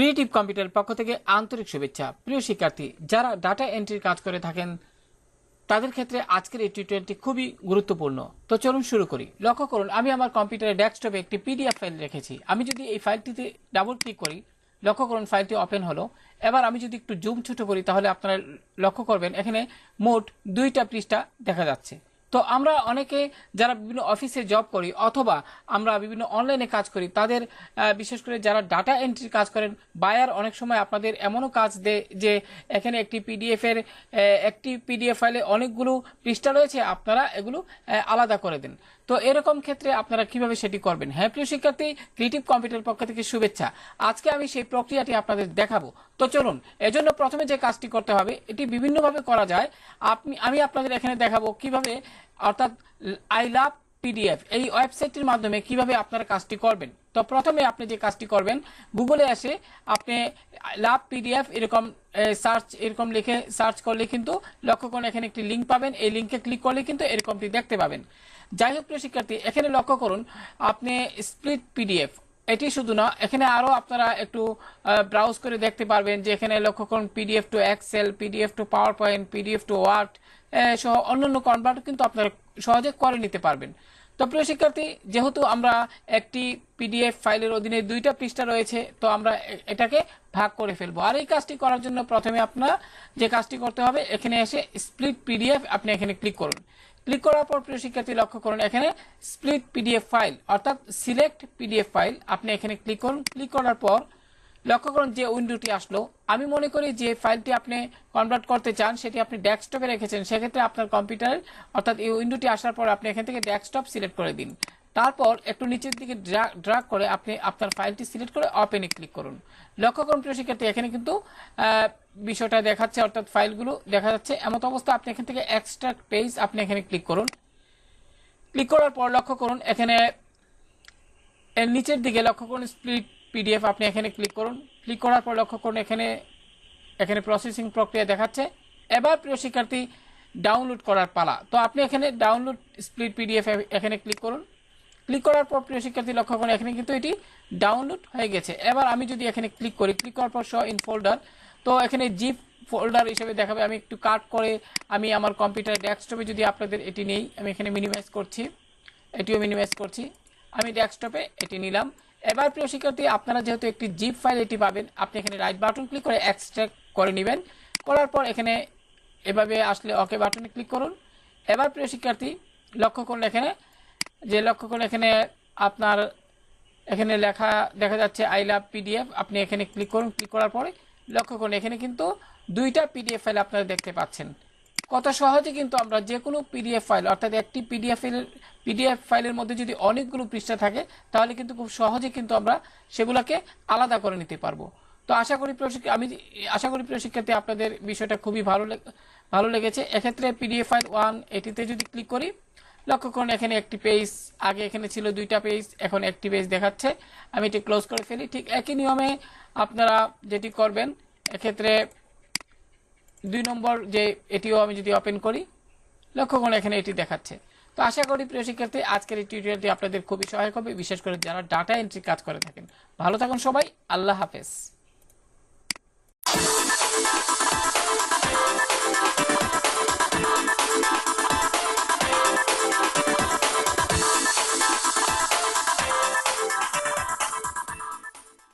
Creative computer পক্ষ থেকে আন্তরিক শুভেচ্ছা। প্রিয় শিক্ষার্থী, যারা ডাটা এন্ট্রির কাজ করে থাকেন তাদের ক্ষেত্রে আজকের এই টিউটোরিয়ালটি খুবই গুরুত্বপূর্ণ। তো চলুন শুরু করি। লক্ষ্য করুন, আমি আমার কম্পিউটারের ডেস্কটপে একটি পিডিএফ ফাইল রেখেছি। আমি যদি এই ফাইলটিতে ডাবল ক্লিক করি, লক্ষ্য করুন ফাইলটি ওপেন হলো। এবার আমি যদি একটু জুম ছোট করি তাহলে আপনারা লক্ষ্য করবেন এখানে মোট 2টা পৃষ্ঠা দেখা যাচ্ছে। তো আমরা অনেকে যারা বিভিন্ন অফিসে জব করি অথবা আমরা বিভিন্ন অনলাইনে কাজ করি, তাদের বিশেষ করে যারা ডাটা এন্ট্রির কাজ করেন, বায়ার অনেক সময় আপনাদের এমনও কাজ দেয় যে এখানে একটি পিডিএফ ফাইলে অনেকগুলো পৃষ্ঠা রয়েছে, আপনারা এগুলো আলাদা করে দেন। তো এরকম ক্ষেত্রে আপনারা কিভাবে সেটি করবেন? হ্যাঁ প্রিয় শিক্ষার্থী, ক্রিয়েটিভ কম্পিউটার পক্ষ থেকে শুভেচ্ছা। আজকে আমি সেই প্রক্রিয়াটি আপনাদের দেখাবো। তো চলুন, এজন্য প্রথমে যে কাজটি করতে হবে, এটি বিভিন্নভাবে করা যায়। আমি আপনাদের এখানে দেখাবো কিভাবে, অর্থাৎ আই লাভ পিডিএফ এই ওয়েবসাইটটির মাধ্যমে কিভাবে আপনারা কাজটি করবেন। তো প্রথমে আপনি যে কাজটি করবেন, গুগলে এসে আপনি লাভ পিডিএফ এরকম লিখে সার্চ করলে কিন্তু লক্ষ্য করুন এখানে একটি লিঙ্ক পাবেন। এই লিঙ্কে ক্লিক করলে কিন্তু এরকমটি দেখতে পাবেন। যাই হোক প্রিয় শিক্ষার্থী, এখানে লক্ষ্য করুন আপনি স্প্লিট পিডিএফ, এটি শুধু না, এখানে আরও আপনারা একটু ব্রাউজ করে দেখতে পারবেন যে এখানে লক্ষ্য করুন PDF to Excel, PDF to power point, PDF to word সহ অন্যান্য কনভার্ট কিন্তু আপনারা সহজে করে নিতে পারবেন। তো প্রিয় শিক্ষার্থী, যেহেতু আমরা একটি পিডিএফ ফাইলের অধীনে 2টা পৃষ্ঠা রয়েছে, তো আমরা এটাকে ভাগ করে ফেলবো। আর এই কাজটি করার জন্য প্রথমে আপনার যে কাজটি করতে হবে, এখানে এসে স্প্লিট পিডিএফ আপনি এখানে ক্লিক করুন। ক্লিক করার পর প্রিয় শিক্ষার্থী লক্ষ্য করুন এখানে স্প্লিট পিডিএফ ফাইল অর্থাৎ সিলেক্ট পিডিএফ ফাইল, আপনি এখানে ক্লিক করুন। ক্লিক করার পর লক্ষ্য করুন যে উইন্ডোটি আসলো। আমি মনে করি যে ফাইলটি আপনি কনভার্ট করতে চান সেটি আপনি ডেস্কটপে রেখেছেন, সেক্ষেত্রে আপনার কম্পিউটার অর্থাৎ এই উইন্ডোটি আসার পর আপনি এখান থেকে ডেস্কটপ সিলেক্ট করে দিন। তারপর একটু নিচের দিকে ড্রাগ করে আপনি আপনার ফাইলটি সিলেক্ট করে ওপেনে ক্লিক করুন। লক্ষ্য করুন প্রিয় শিক্ষার্থী, এখানে কিন্তু বিষয়টা দেখাচ্ছে, অর্থাৎ ফাইলগুলো দেখা যাচ্ছে। এমত অবস্থা আপনি এখান থেকে এক্সট্রাক্ট পেজ আপনি এখানে ক্লিক করুন। ক্লিক করার পর লক্ষ্য করুন এখানে এর নিচের দিকে লক্ষ্য করুন স্প্লিট পিডিএফ, আপনি এখানে ক্লিক করুন। ক্লিক করার পর লক্ষ্য করুন এখানে প্রসেসিং প্রক্রিয়া দেখাচ্ছে। এবার প্রিয় শিক্ষার্থী ডাউনলোড করার পালা। তো আপনি এখানে ডাউনলোড স্প্লিট পিডিএফ এখানে ক্লিক করুন। ক্লিক করার পর প্রিয় শিক্ষার্থী লক্ষ্য করুন এখানে কিন্তু এটি ডাউনলোড হয়ে গেছে। এবার আমি যদি এখানে ক্লিক করি, ক্লিক করার পর শো ইন ফোল্ডার, তো এখানে জিপ ফোল্ডার হিসেবে দেখাবে। আমি একটু কাট করে আমি আমার কম্পিউটার ডেস্কটপে যদি আপনাদের এটি নেই, আমি এখানে মিনিমাইজ করছি, এটিও মিনিমাইজ করছি, আমি ডেস্কটপে এটি নিলাম। এবার প্রিয় শিক্ষার্থী, আপনারা যেহেতু একটি জিপ ফাইল এটি পাবেন, আপনি এখানে রাইট বাটন ক্লিক করে এক্সট্রাক্ট করে নেবেন। করার পর এখানে এভাবে আসলে ওকে বাটনে ক্লিক করুন। এবার প্রিয় শিক্ষার্থী লক্ষ্য করুন এখানে আপনার এখানে লেখা দেখা যাচ্ছে আই লাভ পিডিএফ, আপনি এখানে ক্লিক করুন। ক্লিক করার পরে লক্ষ্য করুন এখানে কিন্তু 2টা পিডিএফ ফাইল আপনারা দেখতে পাচ্ছেন। কত সহজে কিন্তু আমরা যে কোনো পিডিএফ ফাইল, অর্থাৎ একটি পিডিএফ ফাইলের মধ্যে যদি অনেকগুলো পৃষ্ঠা থাকে তাহলে কিন্তু খুব সহজে কিন্তু আমরা সেগুলোকে আলাদা করে নিতে পারবো। তো আশা করি প্রিয় শিক্ষার্থী আপনাদের বিষয়টা খুবই ভালো লেগেছে। এক্ষেত্রে পিডিএফ ফাইল 1 এটিতে যদি ক্লিক করি, লক্ষ্য করুন এখানে একটি পেজ, আগে এখানে ছিল 2টা পেজ, এখন একটি পেজ দেখাচ্ছে। আমি এটি ক্লোজ করে ফেলি। ঠিক একই নিয়মে আপনারা যেটি করবেন, এক্ষেত্রে 2 নম্বর যে এটিও আমি যদি ওপেন করি, লক্ষ্য করুন এখানে এটি দেখাচ্ছে। তো আশা করি প্রিয় শিক্ষার্থী আজকের এই টিউটোরিয়ালটি আপনাদের খুবই সহায়ক হবে, বিশেষ করে যারা ডাটা এন্ট্রি কাজ করে থাকেন। ভালো থাকুন সবাই, আল্লাহ হাফেজ।